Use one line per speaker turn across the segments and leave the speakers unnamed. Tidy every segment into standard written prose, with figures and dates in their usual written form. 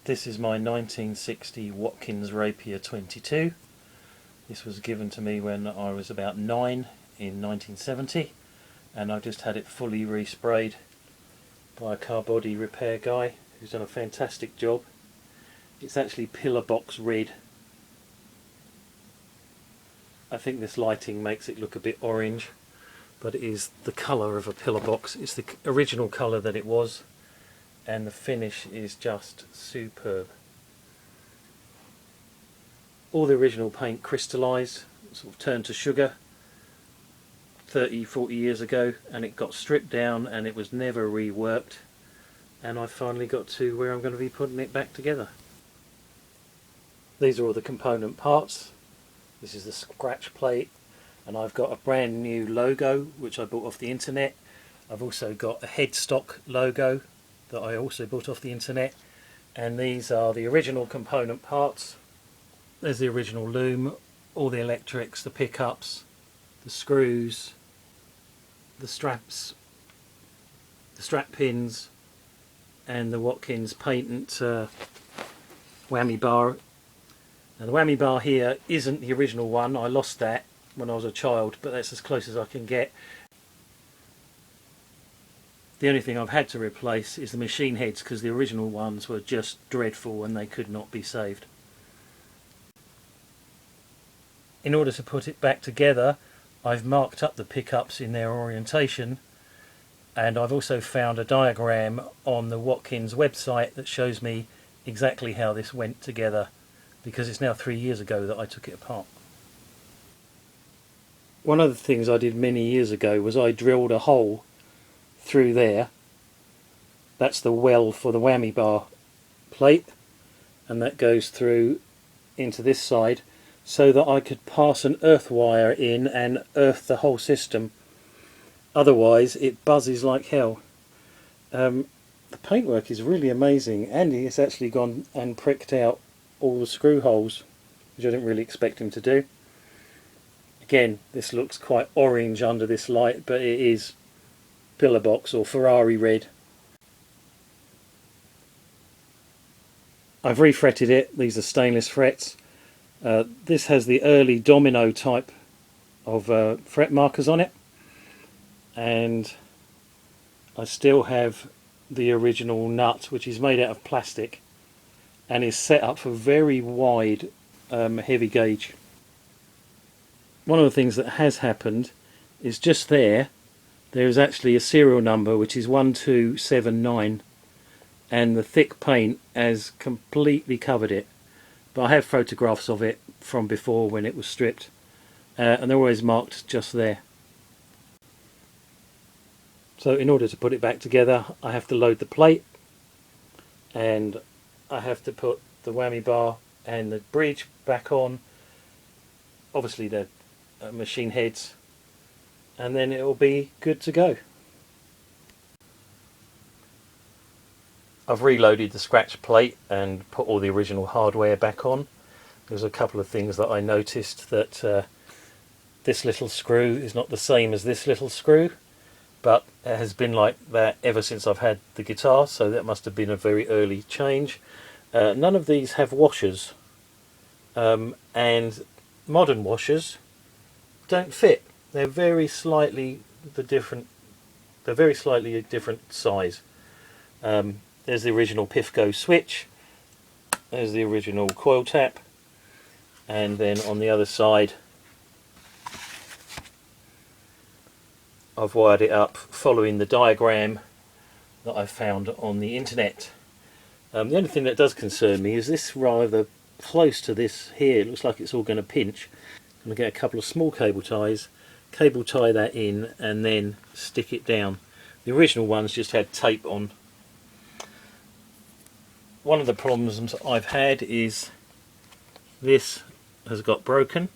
This is my 1960 Watkins Rapier 22. This was given to me when I was about 9 in 1970, and I've just had it fully resprayed by a car body repair guy who's done a fantastic job. It's actually pillar box red. I think this lighting makes it look a bit orange, but it is the colour of a pillar box. It's the original colour that it was, and the finish is just superb. All the original paint crystallised, sort of turned to sugar 30-40 years ago, and it got stripped down and it was never reworked, and I finally got to where I'm going to be putting it back together. These are all the component parts. This is the scratch plate, and I've got a brand new logo which I bought off the internet. I've also got a headstock logo that I also bought off the internet, and these are the original component parts. There's the original loom, all the electrics, the pickups, the screws, the straps, the strap pins, and the Watkins patent whammy bar. Now the whammy bar here isn't the original one. I lost that when I was a child, but that's as close as I can get. The only thing I've had to replace is the machine heads, because the original ones were just dreadful and they could not be saved. In order to put it back together, I've marked up the pickups in their orientation, and I've also found a diagram on the Watkins website that shows me exactly how this went together, because it's now 3 years ago that I took it apart. One of the things I did many years ago was I drilled a hole through there. That's the well for the whammy bar plate, and that goes through into this side so that I could pass an earth wire in and earth the whole system. Otherwise it buzzes like hell. The paintwork is really amazing, and he's actually gone and pricked out all the screw holes, which I didn't really expect him to do. Again, this looks quite orange under this light, but it is pillar box or Ferrari red. I've refretted it. These are stainless frets. This has the early domino type of fret markers on it, and I still have the original nut, which is made out of plastic and is set up for very wide heavy gauge. One of the things that has happened is just there is actually a serial number which is 1279, and the thick paint has completely covered it, but I have photographs of it from before when it was stripped, and they're always marked just there. So in order to put it back together, I have to load the plate, and I have to put the whammy bar and the bridge back on, obviously the machine heads, and then it will be good to go. I've reloaded the scratch plate and put all the original hardware back on. There's a couple of things that I noticed, that this little screw is not the same as this little screw, but it has been like that ever since I've had the guitar, so that must have been a very early change. None of these have washers, and modern washers don't fit. They're very slightly a different size. There's the original Pifco switch, there's the original coil tap, and then on the other side I've wired it up following the diagram that I found on the internet. The only thing that does concern me is this rather close to this here. It looks like it's all going to pinch. I'm going to get a couple of small cable ties, cable tie that in, and then stick it down. The original ones just had tape on. One of the problems I've had is this has got broken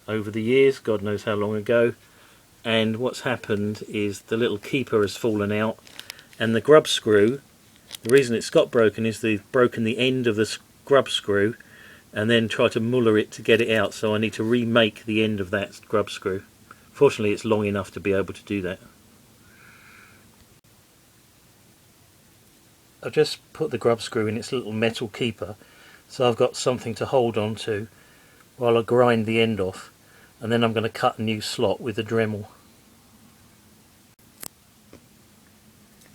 over the years, God knows how long ago, and what's happened is the little keeper has fallen out, and the grub screw, the reason it's got broken is they've broken the end of the grub screw and then try to muller it to get it out, so I need to remake the end of that grub screw. Fortunately it's long enough to be able to do that. I've just put the grub screw in its little metal keeper, so I've got something to hold on to while I grind the end off, and then I'm going to cut a new slot with the Dremel.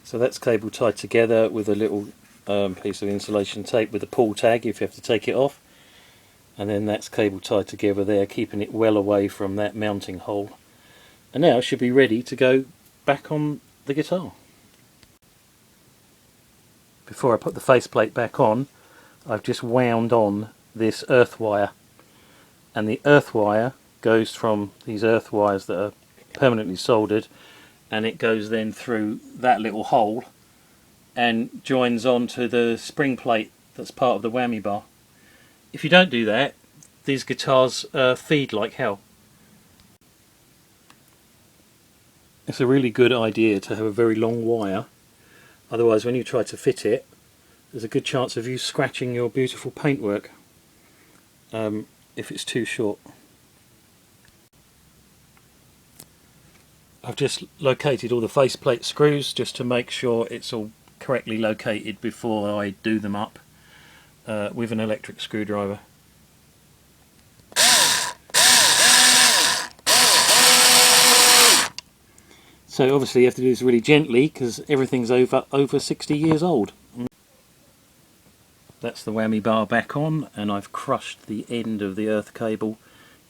So that's cable tied together with a little piece of insulation tape with a pull tag if you have to take it off, and then that's cable tied together there, keeping it well away from that mounting hole. And now it should be ready to go back on the guitar. Before I put the faceplate back on, I've just wound on this earth wire, and the earth wire goes from these earth wires that are permanently soldered, and it goes then through that little hole and joins onto the spring plate that's part of the whammy bar. If you don't do that, these guitars feed like hell. It's a really good idea to have a very long wire, otherwise when you try to fit it, there's a good chance of you scratching your beautiful paintwork if it's too short. I've just located all the faceplate screws just to make sure it's all correctly located before I do them up with an electric screwdriver. So obviously you have to do this really gently because everything's over 60 years old. That's the whammy bar back on, and I've crushed the end of the earth cable.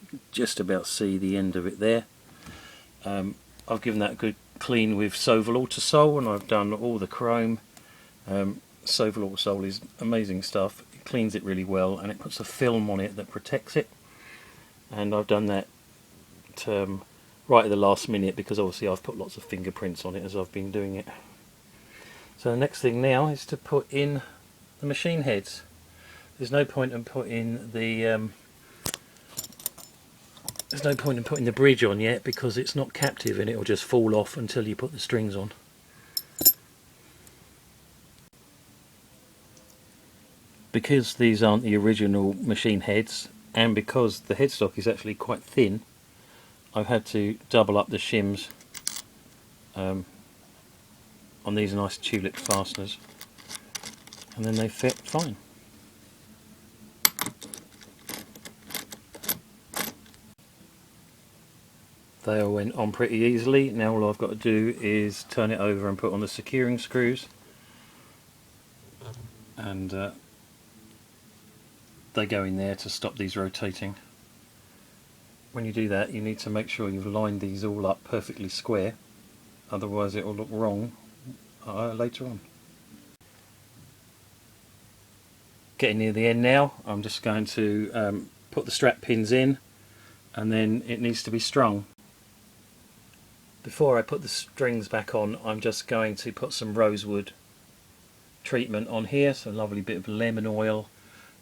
You can just about see the end of it there. I've given that a good clean with Soval Autosol, and I've done all the chrome. Soval Autosol is amazing stuff. It cleans it really well, and it puts a film on it that protects it. And I've done that right at the last minute because obviously I've put lots of fingerprints on it as I've been doing it. So the next thing now is to put in the machine heads. There's no point in putting the bridge on yet because it's not captive and it will just fall off until you put the strings on. Because these aren't the original machine heads, and because the headstock is actually quite thin, I've had to double up the shims on these nice tulip fasteners, and then they fit fine. They all went on pretty easily. Now all I've got to do is turn it over and put on the securing screws, and they go in there to stop these rotating. When you do that, you need to make sure you've lined these all up perfectly square, otherwise it will look wrong later on. Getting near the end now, I'm just going to put the strap pins in, and then it needs to be strung. Before I put the strings back on, I'm just going to put some rosewood treatment on here, so a lovely bit of lemon oil,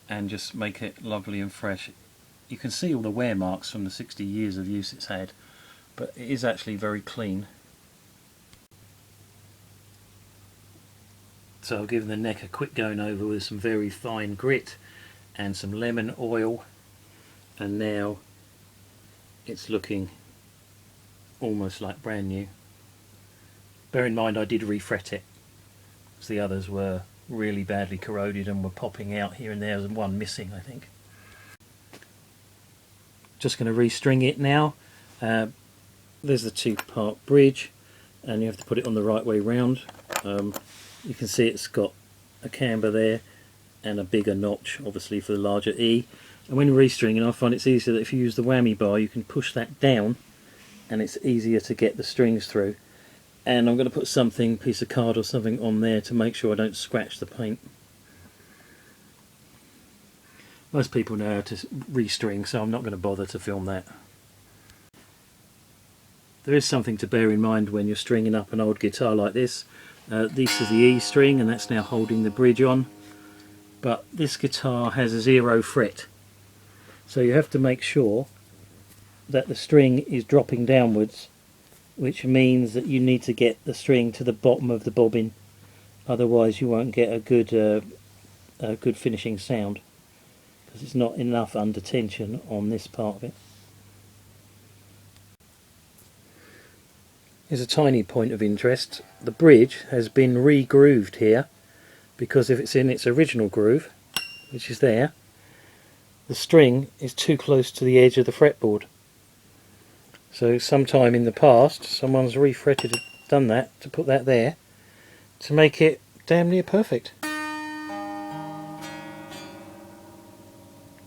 and just make it lovely and fresh. You can see all the wear marks from the 60 years of use it's had, but it is actually very clean. So I'll give the neck a quick going over with some very fine grit and some lemon oil, and now it's looking almost like brand new. Bear in mind I did refret it, because the others were really badly corroded and were popping out here and there. There's one missing, I think. Just going to restring it now. There's the two-part bridge, and you have to put it on the right way round. You can see it's got a camber there and a bigger notch, obviously for the larger E. And when restringing, I find it's easier that if you use the whammy bar, you can push that down, and it's easier to get the strings through. And I'm going to put something, piece of card or something on there to make sure I don't scratch the paint. Most people know how to restring, so I'm not going to bother to film that. There is something to bear in mind when you're stringing up an old guitar like this. This is the E string, and that's now holding the bridge on. But this guitar has a 0 fret, so you have to make sure that the string is dropping downwards, which means that you need to get the string to the bottom of the bobbin, otherwise you won't get a good finishing sound, because it's not enough under tension on this part of it. Here's a tiny point of interest. The bridge has been re-grooved here, because if it's in its original groove, which is there, the string is too close to the edge of the fretboard. So sometime in the past someone's refretted, done that to put that there to make it damn near perfect.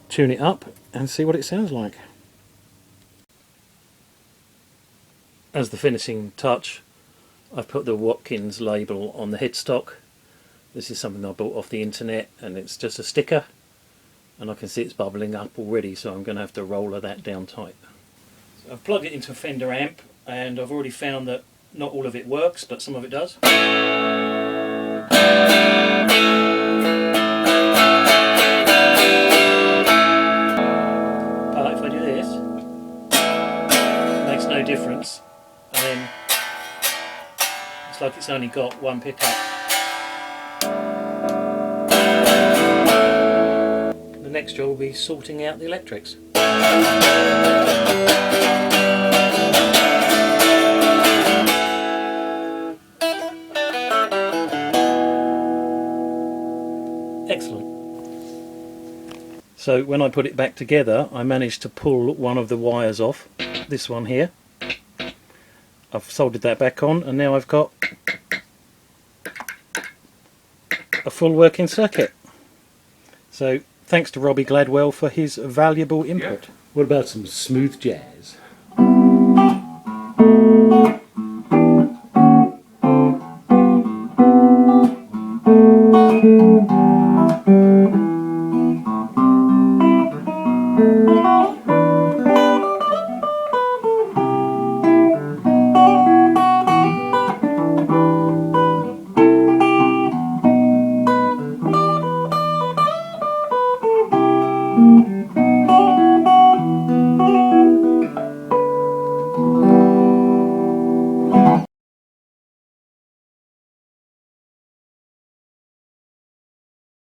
Tune it up and see what it sounds like. As the finishing touch, I've put the Watkins label on the headstock. This is something I bought off the internet, and it's just a sticker, and I can see it's bubbling up already, so I'm going to have to roller that down tight. So I've plugged it into a Fender amp, and I've already found that not all of it works, but some of it does. But if I do this, it makes no difference, and then it's like it's only got one pickup. The next job will be sorting out the electrics. Excellent. So when I put it back together, I managed to pull one of the wires off, this one here. I've soldered that back on, and now I've got a full working circuit. So thanks to Robbie Gladwell for his valuable input.
Yeah. What about some smooth jazz?